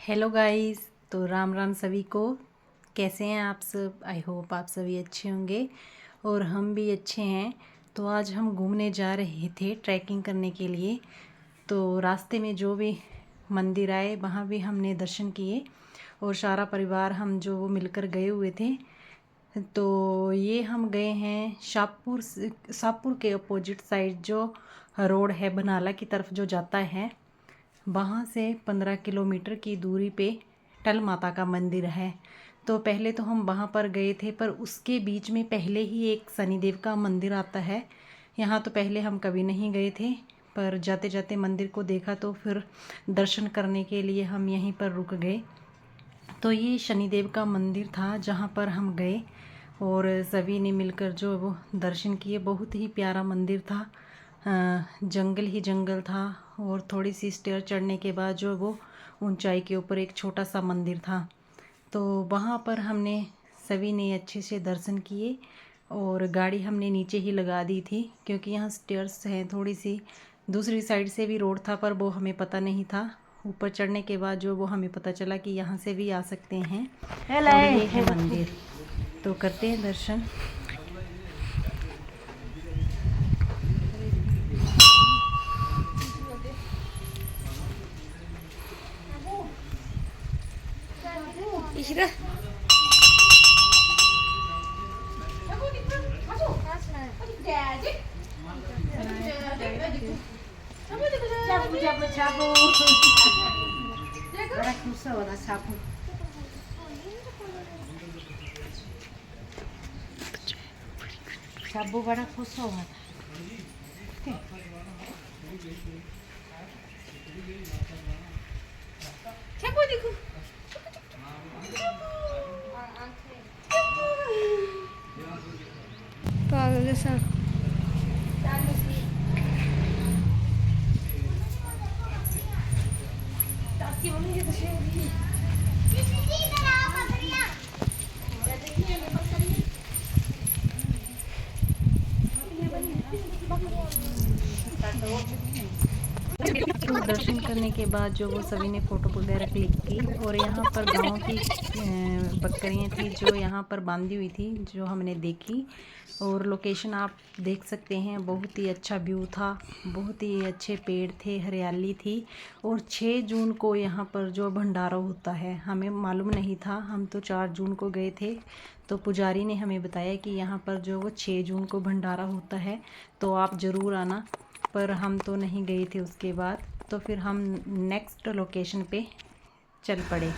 Hello guys. तो राम राम सभी को। कैसे हैं आप सब? आई होप आप सभी अच्छे होंगे और हम भी अच्छे हैं। तो आज हम घूमने जा रहे थे ट्रैकिंग करने के लिए। तो रास्ते में जो भी मंदिर आए वहाँ भी हमने दर्शन किए और सारा परिवार हम जो वो मिलकर गए हुए थे। तो ये हम गए हैं शाहपुर के अपोजिट साइड जो रोड है बनाला की तरफ जो जाता है, वहाँ से 15 किलोमीटर की दूरी पे टल माता का मंदिर है। तो पहले तो हम वहाँ पर गए थे, पर उसके बीच में पहले ही एक शनिदेव का मंदिर आता है। यहाँ तो पहले हम कभी नहीं गए थे, पर जाते जाते मंदिर को देखा तो फिर दर्शन करने के लिए हम यहीं पर रुक गए। तो ये शनिदेव का मंदिर था जहाँ पर हम गए और सभी ने मिलकर जो वो दर्शन किए। बहुत ही प्यारा मंदिर था। जंगल ही जंगल था और थोड़ी सी स्टेयर चढ़ने के बाद जो वो ऊंचाई के ऊपर एक छोटा सा मंदिर था। तो वहाँ पर हमने सभी ने अच्छे से दर्शन किए और गाड़ी हमने नीचे ही लगा दी थी क्योंकि यहाँ स्टेयर्स हैं थोड़ी सी। दूसरी साइड से भी रोड था पर वो हमें पता नहीं था। ऊपर चढ़ने के बाद जो वो हमें पता चला कि यहाँ से भी आ सकते हैं और ये है मंदिर। तो करते हैं दर्शन। साबू बड़ा खुश हुआ था। देखो पागल जैसा तो दर्शन करने के बाद जो वो सभी ने फ़ोटो वगैरह क्लिक की और यहाँ पर गांव की बकरियाँ थी जो यहाँ पर बांधी हुई थी जो हमने देखी। और लोकेशन आप देख सकते हैं, बहुत ही अच्छा व्यू था, बहुत ही अच्छे पेड़ थे, हरियाली थी। और 6 जून को यहाँ पर जो भंडारा होता है हमें मालूम नहीं था, हम तो 4 जून को गए थे। तो पुजारी ने हमें बताया कि यहाँ पर जो वो 6 जून को भंडारा होता है, तो आप ज़रूर आना। पर हम तो नहीं गए थे उसके बाद। तो फिर हम नेक्स्ट लोकेशन पे चल पड़े।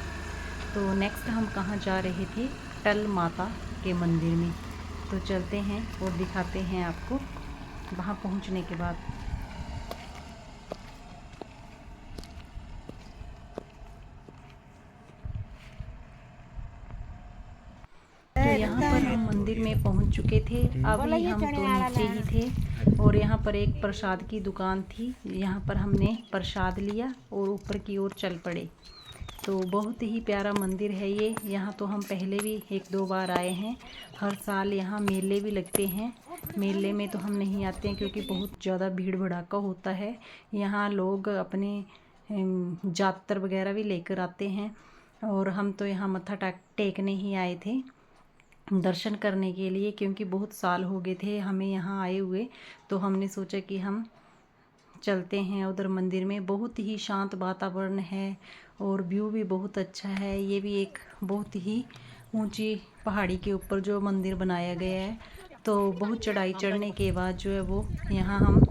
तो नेक्स्ट हम कहाँ जा रहे थे? टल माता के मंदिर में। तो चलते हैं और दिखाते हैं आपको वहाँ पहुँचने के बाद। तो यहाँ पर हम मंदिर में पहुँच चुके थे। अभी हम तो नीचे ही थे और यहाँ पर एक प्रसाद की दुकान थी, यहाँ पर हमने प्रसाद लिया और ऊपर की ओर चल पड़े। तो बहुत ही प्यारा मंदिर है ये। यहाँ तो हम पहले भी 1-2 बार आए हैं। हर साल यहाँ मेले भी लगते हैं। मेले में तो हम नहीं आते हैं क्योंकि बहुत ज़्यादा भीड़ भड़ाका होता है। यहाँ लोग अपने जातर वगैरह भी लेकर आते हैं और हम तो यहाँ मत्था टेकने ही आए थे, दर्शन करने के लिए, क्योंकि बहुत साल हो गए थे हमें यहाँ आए हुए। तो हमने सोचा कि हम चलते हैं उधर मंदिर में। बहुत ही शांत वातावरण है और व्यू भी बहुत अच्छा है। ये भी एक बहुत ही ऊंची पहाड़ी के ऊपर जो मंदिर बनाया गया है। तो बहुत चढ़ाई चढ़ने के बाद जो है वो यहाँ हम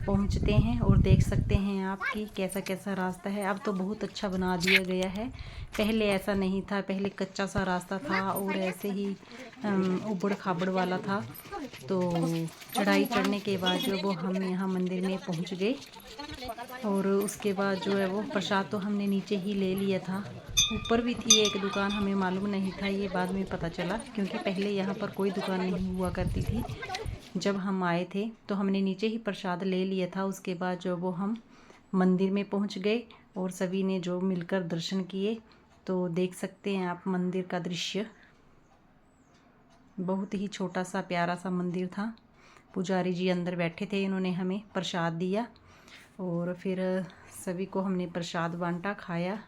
पहुँचते हैं और देख सकते हैं आप कि कैसा कैसा रास्ता है। अब तो बहुत अच्छा बना दिया गया है, पहले ऐसा नहीं था। पहले कच्चा सा रास्ता था और ऐसे ही उबड़ खाबड़ वाला था। तो चढ़ाई चढ़ने के बाद जो वो हम यहाँ मंदिर में पहुँच गए और उसके बाद जो है वो प्रसाद तो हमने नीचे ही ले लिया था। ऊपर भी थी एक दुकान, हमें मालूम नहीं था, ये बाद में पता चला, क्योंकि पहले यहाँ पर कोई दुकान नहीं हुआ करती थी। जब हम आए थे तो हमने नीचे ही प्रसाद ले लिया था। उसके बाद जो वो हम मंदिर में पहुँच गए और सभी ने जो मिलकर दर्शन किए। तो देख सकते हैं आप मंदिर का दृश्य। बहुत ही छोटा सा प्यारा सा मंदिर था। पुजारी जी अंदर बैठे थे, इन्होंने हमें प्रसाद दिया और फिर सभी को हमने प्रसाद बांटा, खाया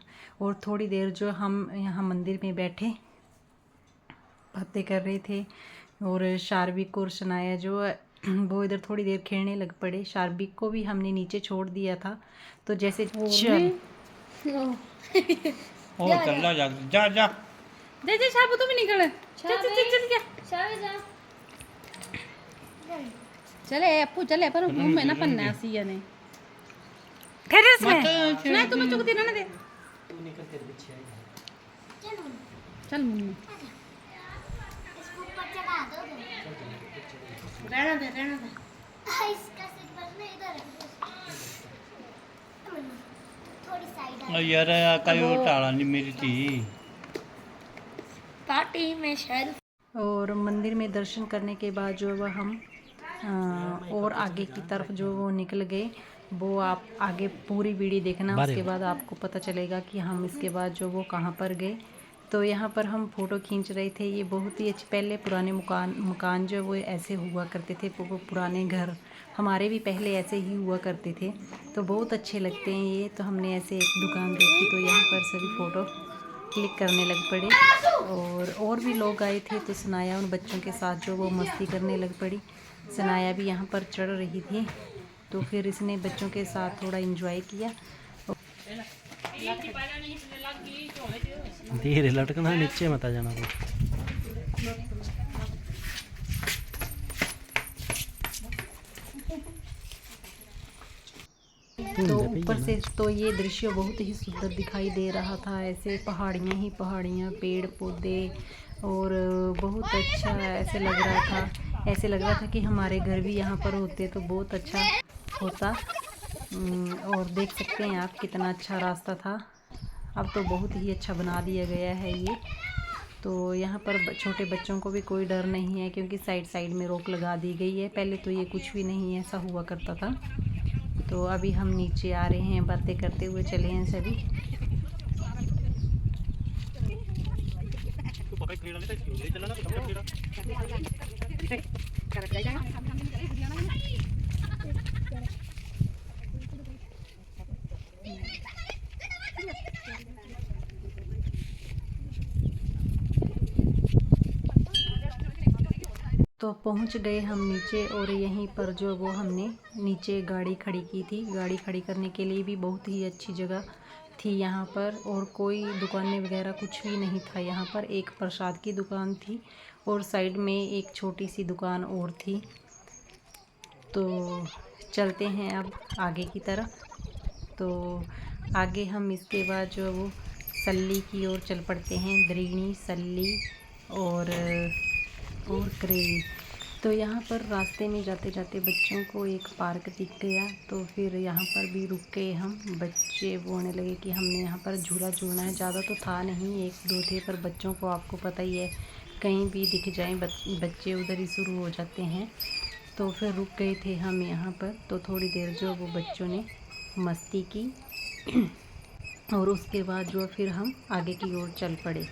और थोड़ी देर जो हम यहाँ मंदिर में बैठे बातें कर रहे थे। और शार्विक और शनाया जो वो इधर थोड़ी देर खेलने लग पड़े। शार्विक को भी हमने नीचे छोड़ दिया था, तो जैसे चल ओ चल जा जा जा दे शाबू तुम निकल चल चले अपू चले पर मुंह में ना पन्ना सी ने खैरियत में ना तुम्हें चुक देना ना दे चल मुन्नू रहना दे इसका सिर पर में इधर थोड़ी साइड ओ यार कई टाला नहीं मेरी थी पार्टी में शायद। और मंदिर में दर्शन करने के बाद जो वह हम और आगे की तरफ जो वो निकल गए, वो आप आगे पूरी वीडियो देखना, उसके बाद आपको पता चलेगा कि हम इसके बाद जो वो कहाँ पर गए। तो यहाँ पर हम फ़ोटो खींच रहे थे। ये बहुत ही अच्छे पहले पुराने मकान जो वो ऐसे हुआ करते थे, वो पुराने घर हमारे भी पहले ऐसे ही हुआ करते थे, तो बहुत अच्छे लगते हैं ये। तो हमने ऐसे एक दुकान देखी, तो यहाँ पर सभी फ़ोटो क्लिक करने लग पड़े। और भी लोग आए थे, तो सनाया उन बच्चों के साथ जो वो मस्ती करने लग पड़ी। सनाया भी यहाँ पर चढ़ रही थी, तो फिर इसने बच्चों के साथ थोड़ा एंजॉय किया। धीरे लटकना, नीचे मत आ जाना। तो ऊपर से तो ये दृश्य बहुत ही सुंदर दिखाई दे रहा था। ऐसे पहाड़ियाँ ही पहाड़ियाँ, पेड़ पौधे, और बहुत अच्छा ऐसे लग रहा था। ऐसे लग रहा था कि हमारे घर भी यहाँ पर होते तो बहुत अच्छा होता। और देख सकते हैं आप कितना अच्छा रास्ता था। अब तो बहुत ही अच्छा बना दिया गया है ये। तो यहाँ पर छोटे बच्चों को भी कोई डर नहीं है, क्योंकि साइड साइड में रोक लगा दी गई है। पहले तो ये कुछ भी नहीं ऐसा हुआ करता था। तो अभी हम नीचे आ रहे हैं, बातें करते हुए चले हैं सभी। तो पहुंच गए हम नीचे, और यहीं पर जो वो हमने नीचे गाड़ी खड़ी की थी। गाड़ी खड़ी करने के लिए भी बहुत ही अच्छी जगह थी यहाँ पर, और कोई दुकानें वगैरह कुछ भी नहीं था यहाँ पर। एक प्रसाद की दुकान थी, और साइड में एक छोटी सी दुकान और थी। तो चलते हैं अब आगे की तरफ। तो आगे हम इसके बाद जो वो सल्ली की ओर चल पड़ते हैं। द्रीणी, सल्ली और करेरी। तो यहाँ पर रास्ते में जाते जाते बच्चों को एक पार्क दिख गया, तो फिर यहाँ पर भी रुक गए हम। बच्चे बोलने लगे कि हमने यहाँ पर झूला झूलना है। ज़्यादा तो था नहीं, एक दो थे, पर बच्चों को आपको पता ही है, कहीं भी दिख जाएं बच्चे उधर ही शुरू हो जाते हैं। तो फिर रुक गए थे हम यहाँ पर। तो थोड़ी देर जो वो बच्चों ने मस्ती की, और उसके बाद जो फिर हम आगे की ओर चल पड़े।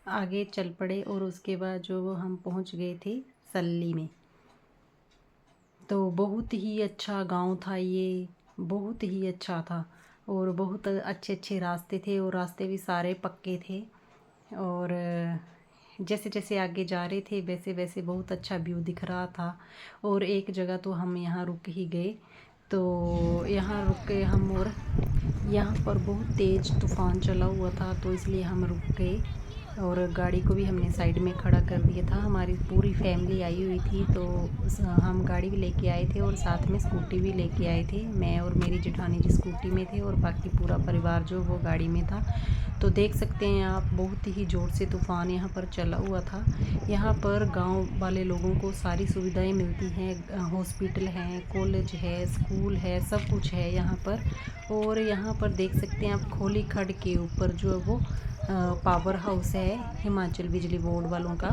आगे चल पड़े, और उसके बाद जो वो हम पहुंच गए थे सल्ली में। तो बहुत ही अच्छा गांव था ये, बहुत ही अच्छा था, और बहुत अच्छे अच्छे रास्ते थे, और रास्ते भी सारे पक्के थे। और जैसे जैसे आगे जा रहे थे वैसे वैसे बहुत अच्छा व्यू दिख रहा था। और एक जगह तो हम यहाँ रुक ही गए। तो यहाँ रुक गए हम, और यहाँ पर बहुत तेज़ तूफ़ान चला हुआ था, तो इसलिए हम रुक गए। और गाड़ी को भी हमने साइड में खड़ा कर दिया था। हमारी पूरी फैमिली आई हुई थी, तो हम गाड़ी भी लेके आए थे, और साथ में स्कूटी भी लेके आए थे। मैं और मेरी जेठानी जी स्कूटी में थे, और बाकी पूरा परिवार जो वो गाड़ी में था। तो देख सकते हैं आप, बहुत ही ज़ोर से तूफ़ान यहाँ पर चला हुआ था। यहाँ पर गांव वाले लोगों को सारी सुविधाएं मिलती हैं। हॉस्पिटल है, कॉलेज है, स्कूल है, सब कुछ है यहाँ पर। और यहाँ पर देख सकते हैं आप, खोली खड्ड के ऊपर जो वो पावर हाउस है हिमाचल बिजली बोर्ड वालों का।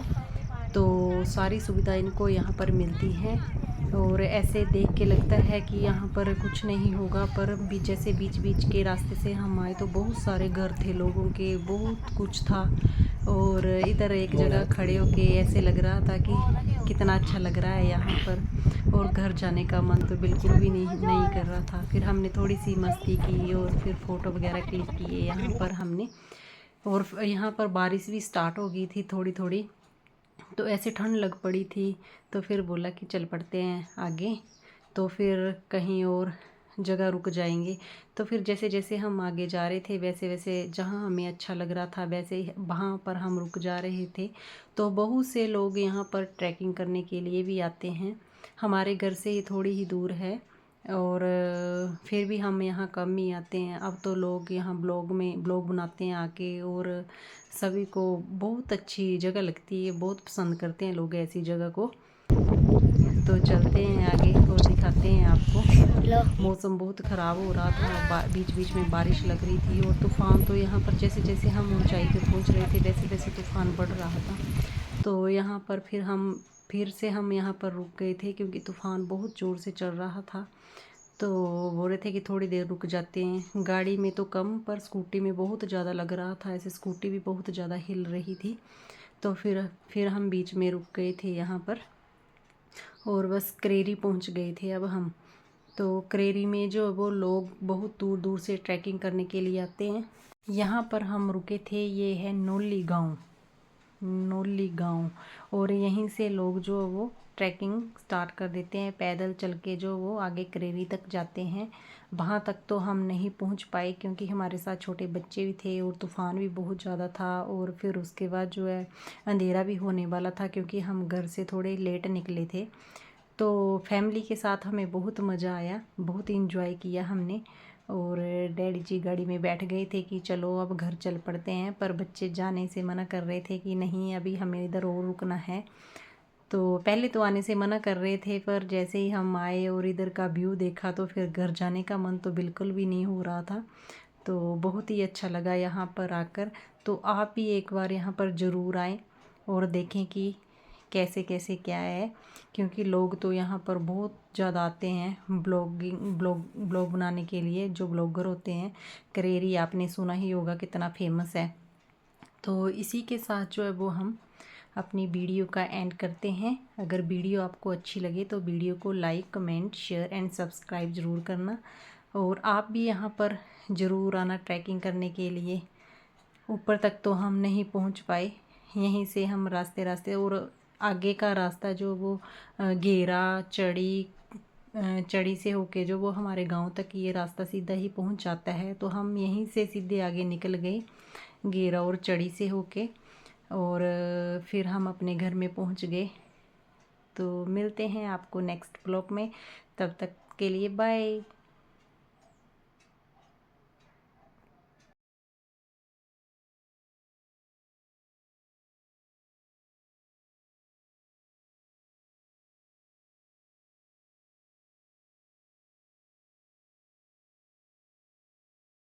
तो सारी सुविधाएं इनको यहाँ पर मिलती हैं। और ऐसे देख के लगता है कि यहाँ पर कुछ नहीं होगा, पर जैसे बीच बीच के रास्ते से हम आए तो बहुत सारे घर थे लोगों के, बहुत कुछ था। और इधर एक जगह खड़े होके ऐसे लग रहा था कि कितना अच्छा लग रहा है यहाँ पर, और घर जाने का मन तो बिल्कुल भी नहीं कर रहा था। फिर हमने थोड़ी सी मस्ती की और फिर फ़ोटो वगैरह क्लिक किए यहाँ पर हमने। और यहाँ पर बारिश भी स्टार्ट हो गई थी थोड़ी थोड़ी, तो ऐसे ठंड लग पड़ी थी। तो फिर बोला कि चल पड़ते हैं आगे, तो फिर कहीं और जगह रुक जाएंगे। तो फिर जैसे जैसे हम आगे जा रहे थे वैसे वैसे जहाँ हमें अच्छा लग रहा था वैसे वहाँ पर हम रुक जा रहे थे। तो बहुत से लोग यहाँ पर ट्रैकिंग करने के लिए भी आते हैं। हमारे घर से ही थोड़ी ही दूर है, और फिर भी हम यहाँ कम ही आते हैं। अब तो लोग यहाँ ब्लॉग बनाते हैं आके, और सभी को बहुत अच्छी जगह लगती है, बहुत पसंद करते हैं लोग ऐसी जगह को। तो चलते हैं आगे और दिखाते हैं आपको। मौसम बहुत ख़राब हो रहा था, बीच बीच में बारिश लग रही थी, और तूफ़ान तो यहाँ पर जैसे जैसे हम ऊंचाई पे पहुँच रहे थे वैसे वैसे तूफ़ान बढ़ रहा था। तो यहाँ पर फिर से हम यहाँ पर रुक गए थे क्योंकि तूफ़ान बहुत ज़ोर से चल रहा था। तो बोल रहे थे कि थोड़ी देर रुक जाते हैं। गाड़ी में तो कम, पर स्कूटी में बहुत ज़्यादा लग रहा था, ऐसे स्कूटी भी बहुत ज़्यादा हिल रही थी। तो फिर हम बीच में रुक गए थे यहाँ पर, और बस करेरी पहुँच गए थे अब हम। तो करेरी में जो वो लोग बहुत दूर दूर से ट्रैकिंग करने के लिए आते हैं। यहाँ पर हम रुके थे, ये है नोली गांव, और यहीं से लोग जो वो ट्रैकिंग स्टार्ट कर देते हैं पैदल चल के, जो वो आगे करेरी तक जाते हैं। वहाँ तक तो हम नहीं पहुँच पाए क्योंकि हमारे साथ छोटे बच्चे भी थे और तूफ़ान भी बहुत ज़्यादा था, और फिर उसके बाद जो है अंधेरा भी होने वाला था क्योंकि हम घर से थोड़े लेट निकले थे। तो फैमिली के साथ हमें बहुत मज़ा आया, बहुत इंजॉय किया हमने। और डैडी जी गाड़ी में बैठ गए थे कि चलो अब घर चल पड़ते हैं, पर बच्चे जाने से मना कर रहे थे कि नहीं अभी हमें इधर और रुकना है। तो पहले तो आने से मना कर रहे थे, पर जैसे ही हम आए और इधर का व्यू देखा तो फिर घर जाने का मन तो बिल्कुल भी नहीं हो रहा था। तो बहुत ही अच्छा लगा यहाँ पर आकर। तो आप भी एक बार यहाँ पर ज़रूर आएँ और देखें कि कैसे कैसे क्या है, क्योंकि लोग तो यहाँ पर बहुत ज़्यादा आते हैं ब्लॉग बनाने के लिए। जो ब्लॉगर होते हैं, करेरी आपने सुना ही होगा कितना फेमस है। तो इसी के साथ जो है वो हम अपनी वीडियो का एंड करते हैं। अगर वीडियो आपको अच्छी लगे तो वीडियो को like, comment, share and subscribe ज़रूर करना, और आप भी यहाँ पर ज़रूर आना ट्रैकिंग करने के लिए। ऊपर तक तो हम नहीं पहुँच पाए, यहीं से हम रास्ते और आगे का रास्ता जो वो घेरा चढ़ी से होके जो वो हमारे गांव तक ये रास्ता सीधा ही पहुंच जाता है। तो हम यहीं से सीधे आगे निकल गए घेरा और चढ़ी से होके, और फिर हम अपने घर में पहुंच गए। तो मिलते हैं आपको नेक्स्ट ब्लॉग में, तब तक के लिए बाय।